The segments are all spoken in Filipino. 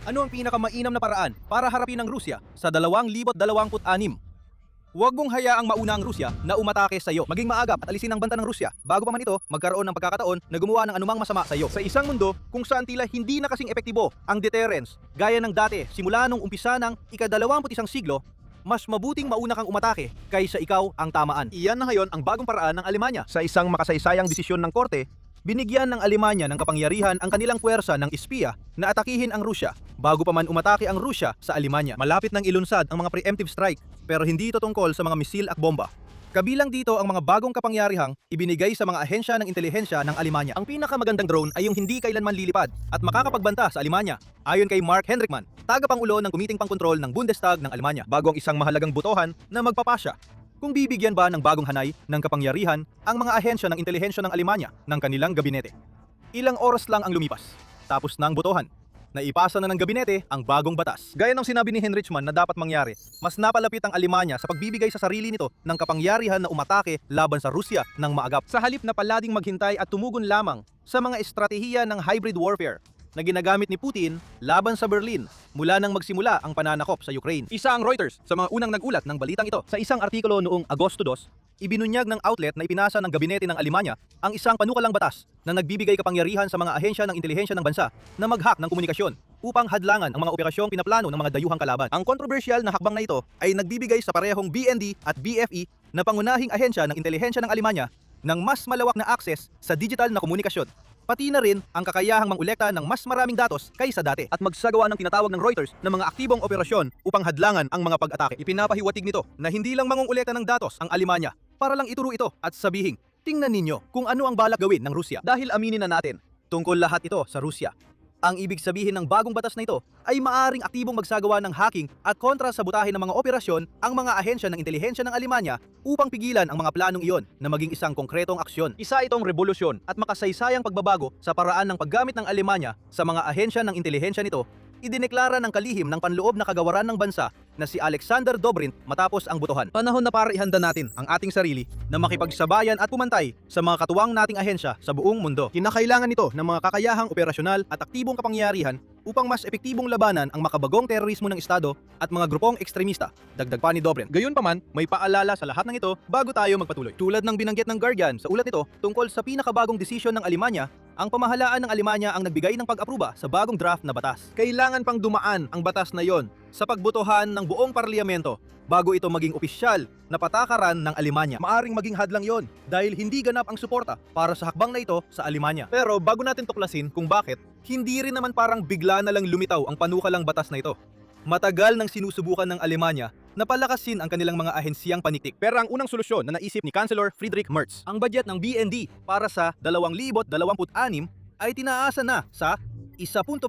Ano ang pinakamainam na paraan para harapin ang Rusya sa 2026? Huwag mong hayaang mauna ang Rusya na umatake sa iyo. Maging maagap at alisin ang banta ng Rusya bago pa man ito magkaroon ng pagkakataon na gumawa ng anumang masama sa iyo. Sa isang mundo kung saan tila hindi na kasing epektibo ang deterrence gaya ng dati simula nung umpisa ng ika-21 siglo, mas mabuting mauna kang umatake kaysa ikaw ang tamaan. Iyan na ngayon ang bagong paraan ng Alemanya. Sa isang makasaysayang desisyon ng korte, binigyan ng Alemanya ng kapangyarihan ang kanilang puwersa ng espiya na atakihin ang Rusya bago pa man umatake ang Rusya sa Alemanya. Malapit nang ilunsad ang mga preemptive strike pero hindi ito tungkol sa mga misil at bomba. Kabilang dito ang mga bagong kapangyarihang ibinigay sa mga ahensya ng intelihensya ng Alemanya. Ang pinakamagandang drone ay yung hindi kailanman lilipad at makakapagbanta sa Alemanya. Ayon kay Mark Hendrickman, tagapangulo ng Kumiting Pangkontrol ng Bundestag ng Alemanya, bago ang isang mahalagang botohan na magpapasya kung bibigyan ba ng bagong hanay ng kapangyarihan ang mga ahensya ng intelihensya ng Alemanya ng kanilang gabinete. Ilang oras lang ang lumipas, tapos na ang botohan. Naipasa na ng gabinete ang bagong batas. Gaya ng sinabi ni Hendrickman na dapat mangyari, mas napalapit ang Alemanya sa pagbibigay sa sarili nito ng kapangyarihan na umatake laban sa Rusya ng maagap. Sa halip na palading maghintay at tumugon lamang sa mga estratehiya ng hybrid warfare na ginagamit ni Putin laban sa Berlin mula nang magsimula ang pananakop sa Ukraine. Isa ang Reuters sa mga unang nagulat ng balitang ito. Sa isang artikulo noong Agosto 2, ibinunyag ng outlet na ipinasa ng gabinete ng Alemanya ang isang panukalang batas na nagbibigay kapangyarihan sa mga ahensya ng intelihensya ng bansa na mag-hack ng komunikasyon upang hadlangan ang mga operasyong pinaplano ng mga dayuhang kalaban. Ang kontrobersyal na hakbang na ito ay nagbibigay sa parehong BND at BFE na pangunahing ahensya ng intelihensya ng Alemanya ng mas malawak na akses sa digital na komunikasyon, pati na rin ang kakayahang mangolekta ng mas maraming datos kaysa dati at magsagawa ng tinatawag ng Reuters na mga aktibong operasyon upang hadlangan ang mga pag-atake. Ipinapahiwatig nito na hindi lang mangongolekta ng datos ang Alemanya para lang ituro ito at sabihin, tingnan ninyo kung ano ang balak gawin ng Rusya. Dahil aminin na natin, tungkol lahat ito sa Rusya. Ang ibig sabihin ng bagong batas na ito ay maaring aktibong magsagawa ng hacking at kontrasabotahe ng mga operasyon ang mga ahensya ng intelihensya ng Alemanya upang pigilan ang mga planong iyon na maging isang konkretong aksyon. Isa itong revolusyon at makasaysayang pagbabago sa paraan ng paggamit ng Alemanya sa mga ahensya ng intelihensya nito. Idineklara ng kalihim ng panloob na kagawaran ng bansa na si Alexander Dobrindt matapos ang botohan. Panahon na para ihanda natin ang ating sarili na makipagsabayan at pumantay sa mga katuwang nating ahensya sa buong mundo. Kinakailangan nito ng mga kakayahang operasyonal at aktibong kapangyarihan upang mas epektibong labanan ang makabagong terorismo ng Estado at mga grupong ekstremista, dagdag pa ni Dobrindt. Gayunpaman, may paalala sa lahat ng ito bago tayo magpatuloy. Tulad ng binanggit ng Guardian sa ulat nito tungkol sa pinakabagong desisyon ng Alemanya, ang pamahalaan ng Alemanya ang nagbigay ng pag-apruba sa bagong draft na batas. Kailangan pang dumaan ang batas na yon sa pagbotohan ng buong parlamento bago ito maging opisyal na patakaran ng Alemanya. Maaring maging hadlang yon dahil hindi ganap ang suporta para sa hakbang na ito sa Alemanya. Pero bago natin tuklasin kung bakit, hindi rin naman parang bigla na lang lumitaw ang panukalang batas na ito. Matagal nang sinusubukan ng Alemanya na palakasin ang kanilang mga ahensiyang panitik. Pero ang unang solusyon na naisip ni Chancellor Friedrich Merz, ang budget ng BND para sa 2026 ay tinaasa na sa 1.73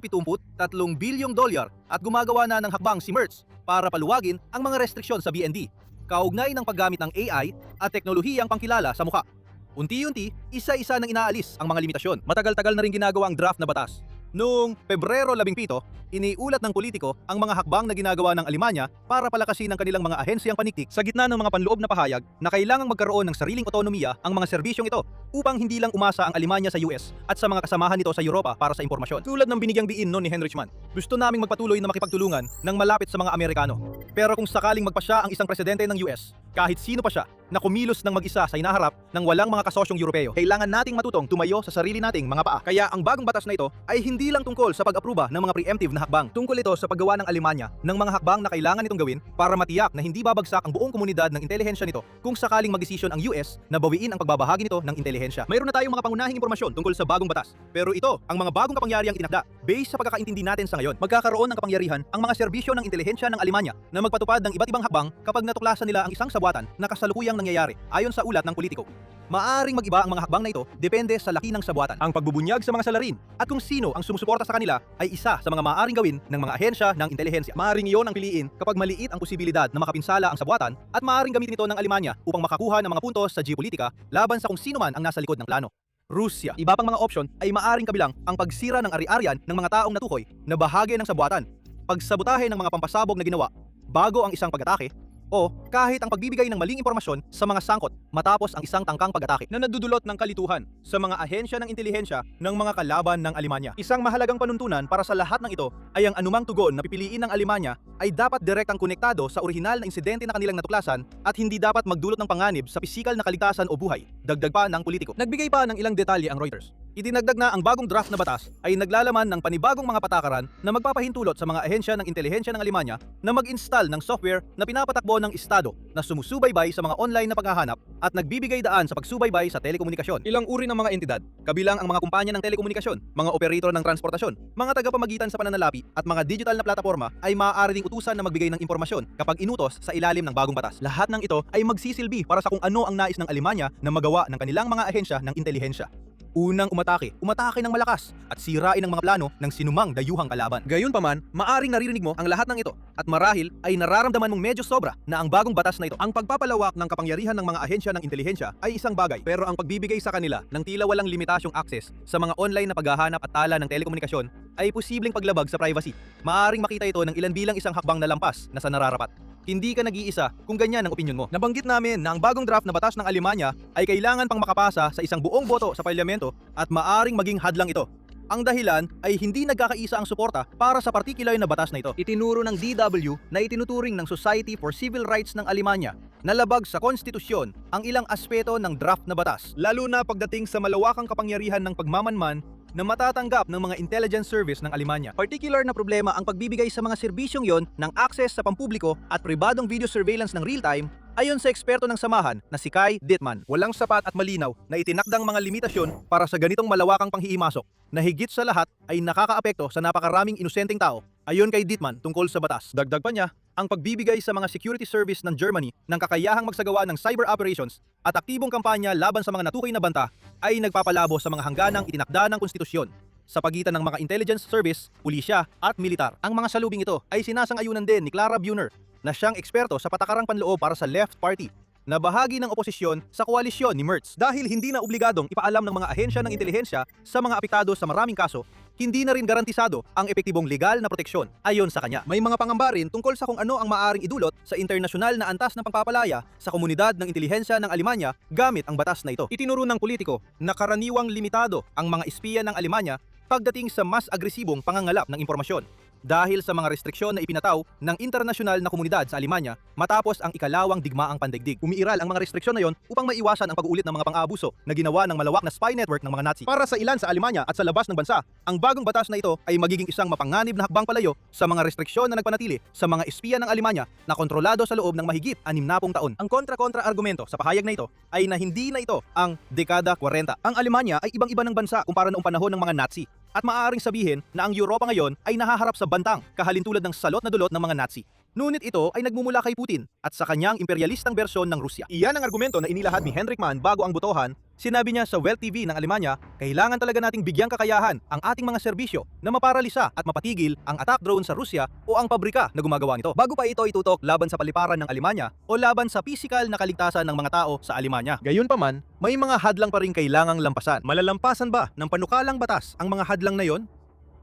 bilyong dolyar at gumagawa na ng hakbang si Merz para paluwagin ang mga restriksyon sa BND, kaugnay ng paggamit ng AI at teknolohiyang pangkilala sa mukha. Unti-unti, isa-isa nang inaalis ang mga limitasyon. Matagal-tagal na rin ginagawa ang draft na batas. Noong Pebrero 17, iniulat ng politiko ang mga hakbang na ginagawa ng Alemanya para palakasin ang kanilang mga ahensyang panitik sa gitna ng mga panloob na pahayag na kailangang magkaroon ng sariling otonomiya ang mga serbisyong ito upang hindi lang umasa ang Alemanya sa US at sa mga kasamahan nito sa Europa para sa impormasyon. Tulad ng binigyang diin noon ni Hendrickman, gusto naming magpatuloy na makipagtulungan ng malapit sa mga Amerikano. Pero kung sakaling magpasya ang isang presidente ng US, kahit sino pa siya, na kumilos ng mag-isa sa hinaharap ng walang mga kasosyong Europeo, kailangan nating matutong tumayo sa sarili nating mga paa. Kaya ang bagong batas na ito ay hindi lang tungkol sa pag-aproba ng mga preemptive na hakbang. Tungkol ito sa paggawa ng Alemanya ng mga hakbang na kailangan itong gawin para matiyak na hindi babagsak ang buong komunidad ng intelihensya nito kung sakaling magdesisyon ang US na bawiin ang pagbabahagi nito ng intelihensya. Mayroon na tayong mga pangunahing impormasyon tungkol sa bagong batas. Pero ito, ang mga bagong kapangyarihang itinakda, based sa pagkakaintindi natin sa ngayon, magkakaroon ng kapangyarihan ang mga serbisyo ng intelihensya ng Alemanya na magpatupad ng iba't ibang hakbang kapag natuklasan nila ang isang sabwatan na kasalukuyang nangyayari. Ayon sa ulat ng politiko, maaring mag-iba ang mga hakbang na ito depende sa laki ng sabwatan, ang pagbubunyag sa mga salarin, at kung sino ang sumusuporta sa kanila ay isa sa mga maaaring gawin ng mga ahensya ng intelihensya. Maaring iyon ang piliin kapag maliit ang posibilidad na makapinsala ang sabwatan at maaring gamitin ito ng Alemanya upang makakuha ng mga puntos sa geopolitika laban sa kung sino man ang nasa likod ng plano. Rusya. Iba pang mga opsyon ay maaring kabilang ang pagsira ng ari-arian ng mga taong natukoy na bahagi ng sabwatan, pagsabotahe ng mga pampasabog na ginawa bago ang isang pag-atake, o kahit ang pagbibigay ng maling impormasyon sa mga sangkot matapos ang isang tangkang pag-atake na nadudulot ng kalituhan sa mga ahensya ng intelihensya ng mga kalaban ng Alemanya. Isang mahalagang panuntunan para sa lahat ng ito ay ang anumang tugon na pipiliin ng Alemanya ay dapat direktang konektado sa orihinal na insidente na kanilang natuklasan at hindi dapat magdulot ng panganib sa pisikal na kaligtasan o buhay. Dagdag pa ng politiko. Nagbigay pa ng ilang detalye ang Reuters. Idinagdag na ang bagong draft na batas ay naglalaman ng panibagong mga patakaran na magpapahintulot sa mga ahensya ng intelihensya ng Alemanya na mag-install ng software na pinapatakbo ng Estado na sumusubaybay sa mga online na paghahanap at nagbibigay daan sa pagsubaybay sa telekomunikasyon. Ilang uri ng mga entidad, kabilang ang mga kumpanya ng telekomunikasyon, mga operator ng transportasyon, mga tagapamagitan sa pananalapi at mga digital na plataporma ay maaari ding utusan na magbigay ng impormasyon kapag inutos sa ilalim ng bagong batas. Lahat ng ito ay magsisilbi para sa kung ano ang nais ng Alemanya na magawa ng kanilang mga ahensya ng intelihensya. Unang umatake ng malakas at sirain ang mga plano ng sinumang dayuhang kalaban. Gayunpaman, maaring naririnig mo ang lahat ng ito at marahil ay nararamdaman mong medyo sobra na ang bagong batas na ito. Ang pagpapalawak ng kapangyarihan ng mga ahensya ng intelihensya ay isang bagay, pero ang pagbibigay sa kanila ng tila walang limitasyong access sa mga online na paghahanap at tala ng telekomunikasyon ay posibleng paglabag sa privacy. Maaring makita ito ng ilan bilang isang hakbang na lampas na sa nararapat. Hindi ka nag-iisa kung ganyan ang opinyon mo. Nabanggit namin na ang bagong draft na batas ng Alemanya ay kailangan pang makapasa sa isang buong boto sa parlamento at maaring maging hadlang ito. Ang dahilan ay hindi nagkakaisa ang suporta para sa partikular na batas na ito. Itinuro ng DW na itinuturing ng Society for Civil Rights ng Alemanya na labag sa konstitusyon ang ilang aspeto ng draft na batas, lalo na pagdating sa malawakang kapangyarihan ng pagmamanman na matatanggap ng mga intelligence service ng Alemanya. Particular na problema ang pagbibigay sa mga serbisyong yon ng access sa pampubliko at pribadong video surveillance ng real-time ayon sa eksperto ng samahan na si Kai Dittmann. Walang sapat at malinaw na itinakdang mga limitasyon para sa ganitong malawakang panghihimasok na higit sa lahat ay nakakaapekto sa napakaraming inosenteng tao ayon kay Dittmann tungkol sa batas. Dagdag pa niya, ang pagbibigay sa mga security service ng Germany ng kakayahang magsagawa ng cyber operations at aktibong kampanya laban sa mga natukoy na banta ay nagpapalabo sa mga hangganang itinakda ng konstitusyon sa pagitan ng mga intelligence service, pulisya at militar. Ang mga salubing ito ay sinasang-ayunan din ni Clara Brunner na siyang eksperto sa patakarang panloob para sa Left Party na bahagi ng oposisyon sa koalisyon ni Merz. Dahil hindi na obligadong ipaalam ng mga ahensya ng intelihensya sa mga apektado sa maraming kaso, hindi na rin garantisado ang epektibong legal na proteksyon ayon sa kanya. May mga pangamba rin tungkol sa kung ano ang maaaring idulot sa internasyonal na antas ng pagpapalaya sa komunidad ng intelihensya ng Alemanya gamit ang batas na ito. Itinuro ng politiko na karaniwang limitado ang mga espiya ng Alemanya pagdating sa mas agresibong pangangalap ng impormasyon dahil sa mga restriksyon na ipinataw ng internasyonal na komunidad sa Alemanya matapos ang ikalawang digmaang pandaigdig. Umiiral ang mga restriksyon na yon upang maiwasan ang pag-uulit ng mga pang-aabuso na ginawa ng malawak na spy network ng mga Nazi. Para sa ilan sa Alemanya at sa labas ng bansa, ang bagong batas na ito ay magiging isang mapanganib na hakbang palayo sa mga restriksyon na nagpanatili sa mga espiya ng Alemanya na kontrolado sa loob ng mahigit 60 taon. Ang kontra-kontra argumento sa pahayag na ito ay na hindi na ito ang dekada 40. Ang Alemanya ay ibang-iba ng bansa kumpara noong panahon ng mga Nazi. At maaaring sabihin na ang Europa ngayon ay nahaharap sa bantang kahalintulad ng salot na dulot ng mga Nazi. Ngunit ito ay nagmumula kay Putin at sa kanyang imperialistang bersyon ng Rusya. Iyan ang argumento na inilahad ni Henrik Mann bago ang botohan. Sinabi niya sa Welt TV ng Alemanya, kailangan talaga nating bigyang kakayahan ang ating mga serbisyo na maparalisa at mapatigil ang attack drone sa Rusya o ang pabrika na gumagawa nito. Bago pa ito itutok laban sa paliparan ng Alemanya o laban sa pisikal na kaligtasan ng mga tao sa Alemanya. Gayunpaman, may mga hadlang pa rin kailangang lampasan. Malalampasan ba ng panukalang batas ang mga hadlang na yon?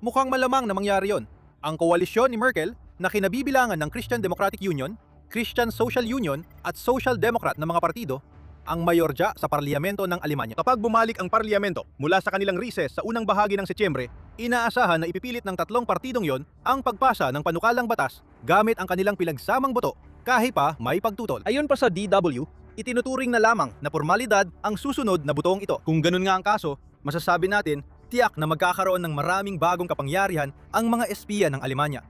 Mukhang malamang na mangyari yon. Ang koalisyon ni Merkel na kinabibilangan ng Christian Democratic Union, Christian Social Union at Social Democrat na mga partido ang mayorya sa parlamento ng Alemanya. Kapag bumalik ang parlamento mula sa kanilang recess sa unang bahagi ng Setyembre, inaasahan na ipipilit ng tatlong partidong yon ang pagpasa ng panukalang batas gamit ang kanilang pinagsamang boto kahit pa may pagtutol. Ayon pa sa DW, itinuturing na lamang na formalidad ang susunod na butong ito. Kung ganun nga ang kaso, masasabi natin tiyak na magkakaroon ng maraming bagong kapangyarihan ang mga espiya ng Alemanya.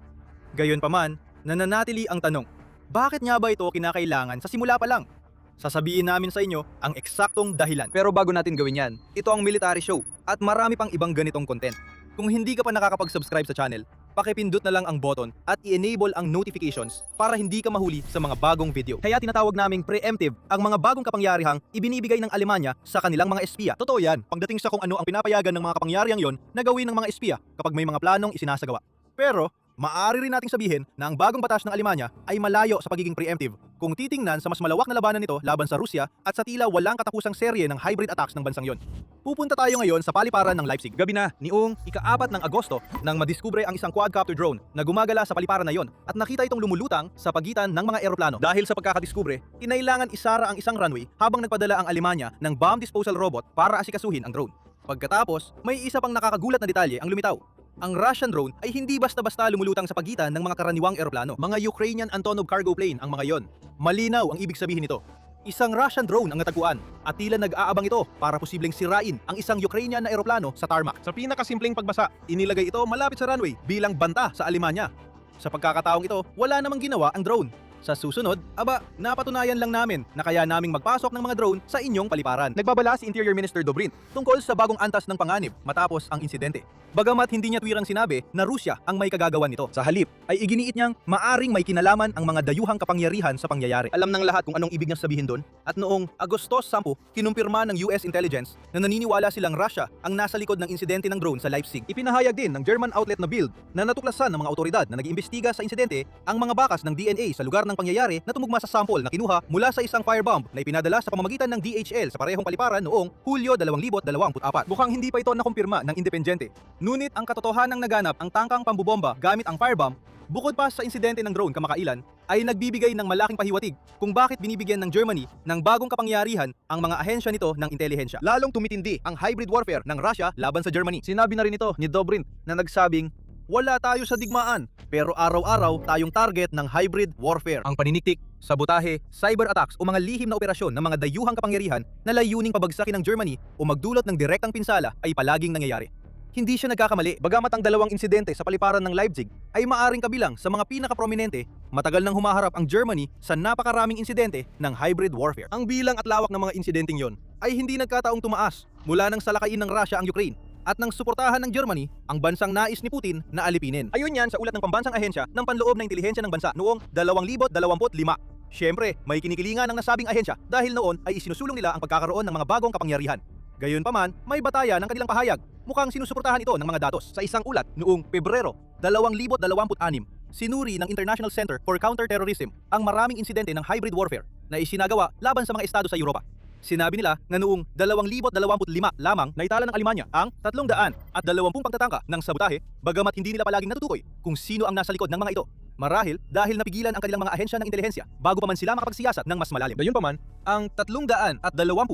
Gayunpaman, nananatili ang tanong, bakit nga ba ito kinakailangan sa simula pa lang? Sasabihin namin sa inyo ang eksaktong dahilan. Pero bago natin gawin yan, ito ang military show at marami pang ibang ganitong content. Kung hindi ka pa nakakapag-subscribe sa channel, pakipindot na lang ang button at i-enable ang notifications para hindi ka mahuli sa mga bagong video. Kaya tinatawag naming preemptive ang mga bagong kapangyarihang ibinibigay ng Alemanya sa kanilang mga espiya. Totoo yan, pagdating sa kung ano ang pinapayagan ng mga kapangyarihang yon na gawin ng mga espiya kapag may mga planong isinasagawa. Pero, maaari rin nating sabihin na ang bagong batas ng Alemanya ay malayo sa pagiging preemptive kung titingnan sa mas malawak na labanan nito laban sa Rusya at sa tila walang katapusang serye ng hybrid attacks ng bansang yon. Pupunta tayo ngayon sa paliparan ng Leipzig. Gabi na, niong ika-4 ng Agosto nang madiskubre ang isang quadcopter drone na gumagala sa paliparan na yon at nakita itong lumulutang sa pagitan ng mga eroplano. Dahil sa pagkakadiskubre, kinailangan isara ang isang runway habang nagpadala ang Alemanya ng bomb disposal robot para asikasuhin ang drone. Pagkatapos, may isa pang nakakagulat na detalye ang lumitaw. Ang Russian drone ay hindi basta-basta lumulutang sa pagitan ng mga karaniwang eroplano. Mga Ukrainian Antonov cargo plane ang mga yon. Malinaw ang ibig sabihin nito. Isang Russian drone ang natagpuan at tila nag-aabang ito para posibleng sirain ang isang Ukrainian na eroplano sa tarmac. Sa pinakasimpleng pagbasa, inilagay ito malapit sa runway bilang banta sa Alemanya. Sa pagkakataong ito, wala namang ginawa ang drone. Sa susunod, napatunayan lang namin na kaya naming magpasok ng mga drone sa inyong paliparan. Nagbabala si Interior Minister Dobrin tungkol sa bagong antas ng panganib matapos ang insidente. Bagamat hindi niya tuwirang sinabi na Rusya ang may kagagawan nito. Sa halip, ay iginiit niyang maaring may kinalaman ang mga dayuhang kapangyarihan sa pangyayari. Alam ng lahat kung anong ibig niyang sabihin doon. At noong Agosto 10, kinumpirma ng US intelligence na naniniwala silang Russia ang nasa likod ng insidente ng drone sa Leipzig. Ipinahayag din ng German outlet na Bild na natuklasan ng mga otoridad na nag-iimbestiga sa insidente ang mga bakas ng DNA sa lugar ng pangyayari na tumugma sa sample na kinuha mula sa isang firebomb na ipinadala sa pamamagitan ng DHL sa parehong paliparan noong Hulyo 2024. Mukhang hindi pa ito nakumpirma ng independyente. Ngunit ang katotohanang naganap ang tangkang pambubomba gamit ang firebomb, bukod pa sa insidente ng drone kamakailan, ay nagbibigay ng malaking pahiwatig kung bakit binibigyan ng Germany ng bagong kapangyarihan ang mga ahensya nito ng intelihensya. Lalong tumitindi ang hybrid warfare ng Russia laban sa Germany. Sinabi na rin ito ni Dobrin na nagsabing, wala tayo sa digmaan, pero araw-araw tayong target ng hybrid warfare. Ang paniniktik, sabotahe, cyber attacks o mga lihim na operasyon ng mga dayuhang kapangyarihan na layuning pabagsakin ng Germany o magdulot ng direktang pinsala ay palaging nangyayari. Hindi siya nagkakamali, bagamat ang dalawang insidente sa paliparan ng Leipzig ay maaring kabilang sa mga pinakaprominente, matagal nang humaharap ang Germany sa napakaraming insidente ng hybrid warfare. Ang bilang at lawak ng mga insidenteng yon ay hindi nagkataong tumaas mula nang salakayin ng Russia ang Ukraine at nang suportahan ng Germany ang bansang nais ni Putin na alipinin. Ayon yan sa ulat ng Pambansang Ahensya ng Panloob na Intelihensya ng Bansa noong 2025. Siyempre, may kinikilingan ng nasabing ahensya dahil noon ay isinusulong nila ang pagkakaroon ng mga bagong kapangyarihan. Gayunpaman, may bataya ng kanilang pahayag. Mukhang sinusuportahan ito ng mga datos. Sa isang ulat noong Pebrero 2026, sinuri ng International Center for Counterterrorism ang maraming insidente ng hybrid warfare na isinagawa laban sa mga estado sa Europa. Sinabi nila na noong 2025 lamang naitala ng Alemanya ang 320 pagtatangka ng sabotahe, bagamat hindi nila palaging natutukoy kung sino ang nasa likod ng mga ito. Marahil dahil napigilan ang kanilang mga ahensya ng intelihensya bago pa man sila makapagsiyasat ng mas malalim. Gayunpaman, ang 320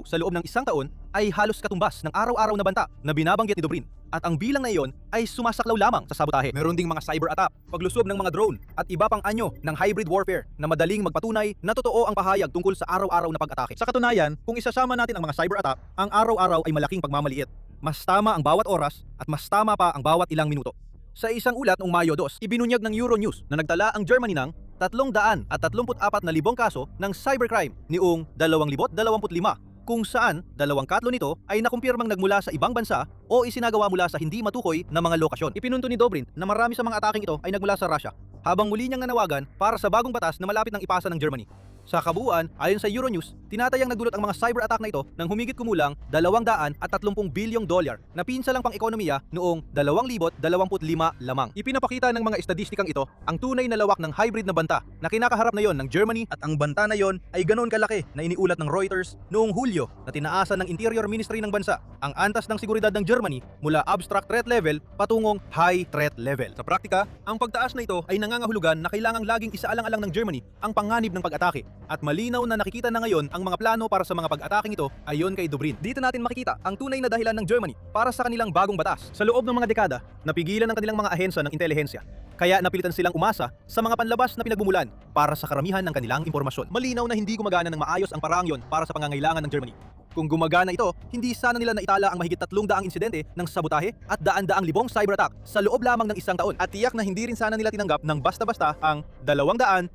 sa loob ng isang taon ay halos katumbas ng araw-araw na banta na binabanggit ni Dobrin. At ang bilang na iyon ay sumasaklaw lamang sa sabotahe. Meron ding mga cyber attack, paglusob ng mga drone at iba pang anyo ng hybrid warfare na madaling magpatunay na totoo ang pahayag tungkol sa araw-araw na pag-atake. Sa katunayan, kung isasama natin ang mga cyber attack, ang araw-araw ay malaking pagmamaliit. Mas tama ang bawat oras at mas tama pa ang bawat ilang minuto. Sa isang ulat noong Mayo 2, ibinunyag ng Euronews na nagtala ang Germany ng 334,000 kaso ng cybercrime noong 2025, kung saan 2 nito ay nakumpirmang nagmula sa ibang bansa o isinagawa mula sa hindi matukoy na mga lokasyon. Ipinunto ni Dobrin na marami sa mga ataking ito ay nagmula sa Russia, habang muli niyang nanawagan para sa bagong batas na malapit ng ipasa ng Germany. Sa kabuuan, ayon sa Euronews, tinatayang nagdulot ang mga cyber attack na ito ng humigit kumulang $230 bilyong na pinsalang pang-ekonomiya noong 2025 lamang. Ipinapakita ng mga estadistikang ito ang tunay na lawak ng hybrid na banta na kinakaharap na yon ng Germany, at ang banta na yon ay ganoon kalaki na iniulat ng Reuters noong Hulyo na tinaasan ng Interior Ministry ng bansa ang antas ng seguridad ng Germany mula abstract threat level patungong high threat level. Sa praktika, ang pagtaas na ito ay nangangahulugan na kailangang laging isaalang-alang ng Germany ang panganib ng pag-atake. At malinaw na nakikita na ngayon ang mga plano para sa mga pag-ataking ito ayon kay Dobrin. Dito natin makikita ang tunay na dahilan ng Germany para sa kanilang bagong batas. Sa loob ng mga dekada, napigilan ang kanilang mga ahensya ng intelihensya. Kaya napilitan silang umasa sa mga panlabas na pinagbumulan para sa karamihan ng kanilang impormasyon. Malinaw na hindi gumagana ng maayos ang paraang yon para sa pangangailangan ng Germany. Kung gumagana ito, hindi sana nila naitala ang mahigit 300 insidente ng sabotahe at daan-daang libong cyber attack sa loob lamang ng isang taon. At tiyak na hindi rin sana nila tinanggap ng basta-basta ang $230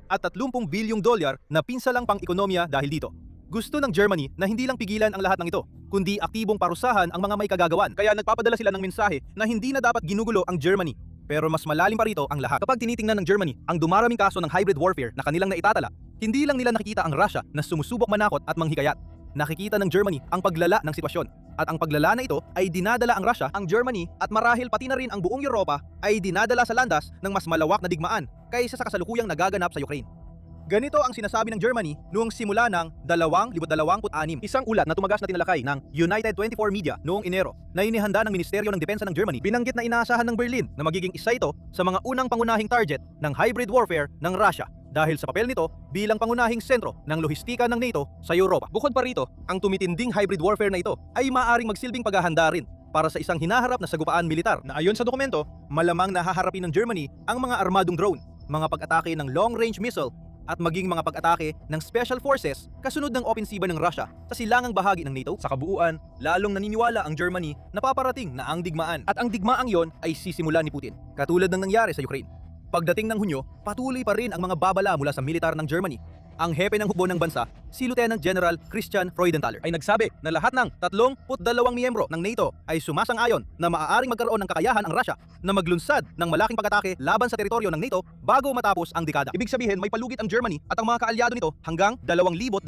bilyong na pinsalang pang-ekonomiya dahil dito. Gusto ng Germany na hindi lang pigilan ang lahat ng ito, kundi aktibong parusahan ang mga may kagagawan. Kaya nagpapadala sila ng mensahe na hindi na dapat ginugulo ang Germany. Pero mas malalim pa rito ang lahat. Kapag tinitingnan ng Germany ang dumaraming kaso ng hybrid warfare na kanilang naitatala, hindi lang nila nakikita ang Russia na sumusubok manakot at manghikayat. Nakikita ng Germany ang paglala ng sitwasyon. At ang paglala na ito ay dinadala ang Russia, ang Germany at marahil pati na rin ang buong Europa ay dinadala sa landas ng mas malawak na digmaan kaysa sa kasalukuyang nagaganap sa Ukraine. Ganito ang sinasabi ng Germany noong simula ng 2026. Isang ulat na tumagas na tinalakay ng United 24 Media noong Enero na inihanda ng Ministeryo ng Depensa ng Germany, binanggit na inaasahan ng Berlin na magiging isa ito sa mga unang pangunahing target ng hybrid warfare ng Russia dahil sa papel nito bilang pangunahing sentro ng lohistika ng NATO sa Europa. Bukod pa rito, ang tumitinding hybrid warfare na ito ay maaaring magsilbing paghahanda rin para sa isang hinaharap na sagupaan militar na ayon sa dokumento, malamang nahaharapin ng Germany ang mga armadong drone, mga pag-atake ng long-range missile at maging mga pag-atake ng special forces kasunod ng opensiba ng Russia sa silangang bahagi ng NATO. Sa kabuuan, lalong naniniwala ang Germany na paparating na ang digmaan at ang digmaang yon ay sisimulan ni Putin, katulad ng nangyari sa Ukraine. Pagdating ng Hunyo, patuloy pa rin ang mga babala mula sa militar ng Germany. Ang hepe ng hukbo ng bansa, si Lieutenant General Christian Freudenthaler, ay nagsabi na lahat ng 32 miyembro ng NATO ay sumasang-ayon na maaaring magkaroon ng kakayahan ang Russia na maglunsad ng malaking pag-atake laban sa teritoryo ng NATO bago matapos ang dekada. Ibig sabihin, may palugit ang Germany at ang mga kaalyado nito hanggang 2029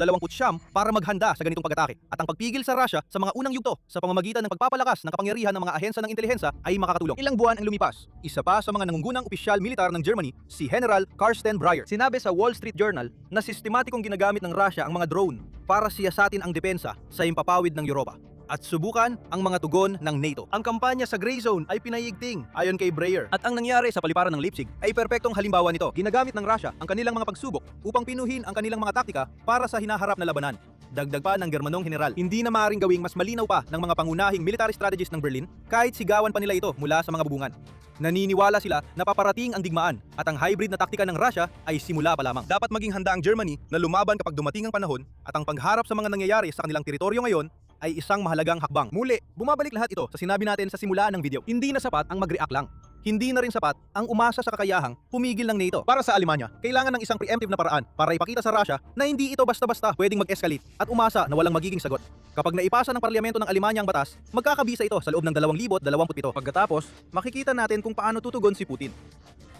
para maghanda sa ganitong pag-atake. At ang pagpigil sa Russia sa mga unang yugto sa pamamagitan ng pagpapalakas ng kapangyarihan ng mga ahensya ng intelihensya ay makakatulong. Ilang buwan ang lumipas. Isa pa sa mga nangungunang opisyal militar ng Germany, si General Carsten Breyer, sinabi sa Wall Street Journal na sistematikong ginagamit ng Russia ang mga drone para siyasatin ang depensa sa himpapawid ng Europa at subukan ang mga tugon ng NATO. Ang kampanya sa Gray Zone ay pinayigting ayon kay Breyer at ang nangyari sa paliparan ng Leipzig ay perpektong halimbawa nito. Ginagamit ng Russia ang kanilang mga pagsubok upang pinuhin ang kanilang mga taktika para sa hinaharap na labanan. Dagdag pa ng Germanong general, hindi na maaaring gawing mas malinaw pa ng mga pangunahing military strategists ng Berlin kahit sigawan pa nila ito mula sa mga bubungan. Naniniwala sila na paparating ang digmaan at ang hybrid na taktika ng Russia ay simula pa lamang. Dapat maging handa ang Germany na lumaban kapag dumating ang panahon at ang pagharap sa mga nangyayari sa kanilang teritoryo ngayon ay isang mahalagang hakbang. Muli, bumabalik lahat ito sa sinabi natin sa simula ng video. Hindi na sapat ang mag-react lang. Hindi na rin sapat ang umasa sa kakayahang pumigil ng NATO. Para sa Alemanya, kailangan ng isang preemptive na paraan para ipakita sa Russia na hindi ito basta-basta pwedeng mag-escalate at umasa na walang magiging sagot. Kapag naipasa ng parlamento ng Alemanya ang batas, magkakabisa ito sa loob ng 2027. Pagkatapos, makikita natin kung paano tutugon si Putin.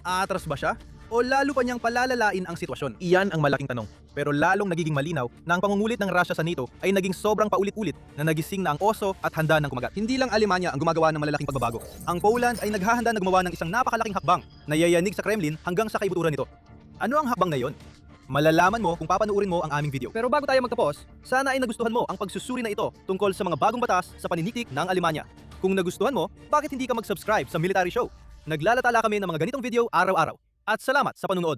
Aatras ba siya? O lalo pa niyang palalalain ang sitwasyon? Iyan ang malaking tanong. Pero lalong nagiging malinaw na ang pangungulit ng Russia sa NATO ay naging sobrang paulit-ulit na nagising na ang oso at handa ng kumagat. Hindi lang Alemanya ang gumagawa ng malalaking pagbabago. Ang Poland ay naghahanda na gumawa ng isang napakalaking hakbang na yayanig sa Kremlin hanggang sa kaibuturan nito. Ano ang hakbang na yon? Malalaman mo kung papanuurin mo ang aming video. Pero bago tayo magtapos, sana ay nagustuhan mo ang pagsusuri na ito tungkol sa mga bagong batas sa paniniktik ng Alemanya. Kung nagustuhan mo, bakit hindi ka mag-subscribe sa Military Show? Naglalatala kami ng mga ganitong video araw-araw. At salamat sa panunood.